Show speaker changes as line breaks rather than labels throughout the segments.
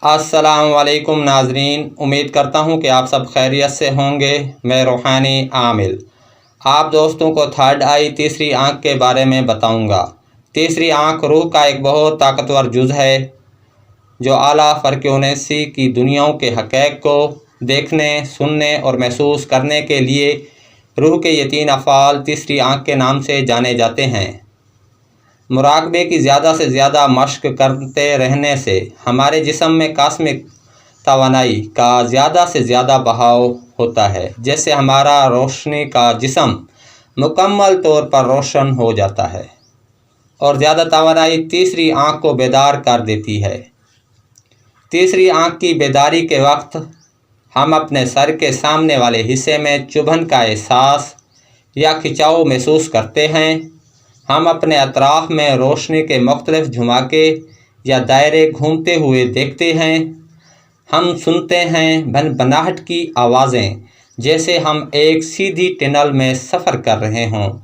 السلام علیکم ناظرین، امید کرتا ہوں کہ آپ سب خیریت سے ہوں گے۔ میں روحانی عامل آپ دوستوں کو تھرڈ آئی تیسری آنکھ کے بارے میں بتاؤں گا۔ تیسری آنکھ روح کا ایک بہت طاقتور جز ہے جو اعلیٰ فریکوئنسی کی دنیاؤں کے حقائق کو دیکھنے، سننے اور محسوس کرنے کے لیے روح کے یہ تین افعال تیسری آنکھ کے نام سے جانے جاتے ہیں۔ مراقبے کی زیادہ سے زیادہ مشق کرتے رہنے سے ہمارے جسم میں کاسمک توانائی کا زیادہ سے زیادہ بہاؤ ہوتا ہے، جس سے ہمارا روشنی کا جسم مکمل طور پر روشن ہو جاتا ہے اور زیادہ توانائی تیسری آنکھ کو بیدار کر دیتی ہے۔ تیسری آنکھ کی بیداری کے وقت ہم اپنے سر کے سامنے والے حصے میں چبھن کا احساس یا کھچاؤ محسوس کرتے ہیں۔ ہم اپنے اطراف میں روشنی کے مختلف جھماکے یا دائرے گھومتے ہوئے دیکھتے ہیں۔ ہم سنتے ہیں بھنبھناہٹ کی آوازیں، جیسے ہم ایک سیدھی ٹنل میں سفر کر رہے ہوں۔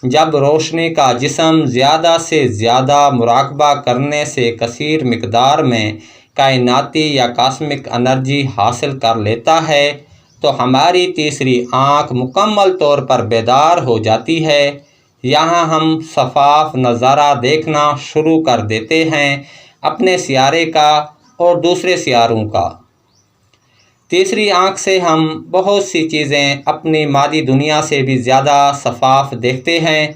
جب روشنی کا جسم زیادہ سے زیادہ مراقبہ کرنے سے کثیر مقدار میں کائناتی یا کاسمک انرجی حاصل کر لیتا ہے تو ہماری تیسری آنکھ مکمل طور پر بیدار ہو جاتی ہے۔ یہاں ہم شفاف نظارہ دیکھنا شروع کر دیتے ہیں، اپنے سیارے کا اور دوسرے سیاروں کا۔ تیسری آنکھ سے ہم بہت سی چیزیں اپنی مادی دنیا سے بھی زیادہ شفاف دیکھتے ہیں۔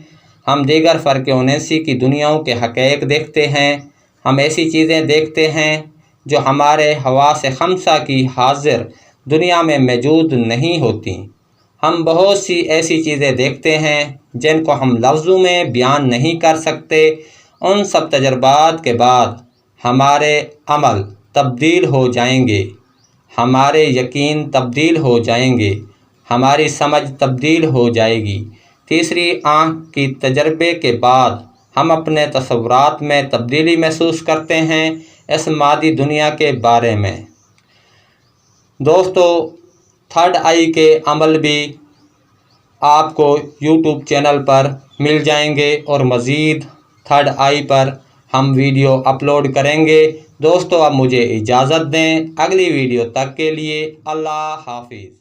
ہم دیگر فریکوئنسی کی دنیاؤں کے حقائق دیکھتے ہیں۔ ہم ایسی چیزیں دیکھتے ہیں جو ہمارے حواس خمسہ کی حاضر دنیا میں موجود نہیں ہوتیں۔ ہم بہت سی ایسی چیزیں دیکھتے ہیں جن کو ہم لفظوں میں بیان نہیں کر سکتے۔ ان سب تجربات کے بعد ہمارے عمل تبدیل ہو جائیں گے، ہمارے یقین تبدیل ہو جائیں گے، ہماری سمجھ تبدیل ہو جائے گی۔ تیسری آنکھ کی تجربے کے بعد ہم اپنے تصورات میں تبدیلی محسوس کرتے ہیں اس مادی دنیا کے بارے میں۔ دوستو، تھرڈ آئی کے عمل بھی آپ کو یوٹیوب چینل پر مل جائیں گے اور مزید تھرڈ آئی پر ہم ویڈیو اپلوڈ کریں گے۔ دوستو، اب مجھے اجازت دیں، اگلی ویڈیو تک کے لیے اللہ حافظ۔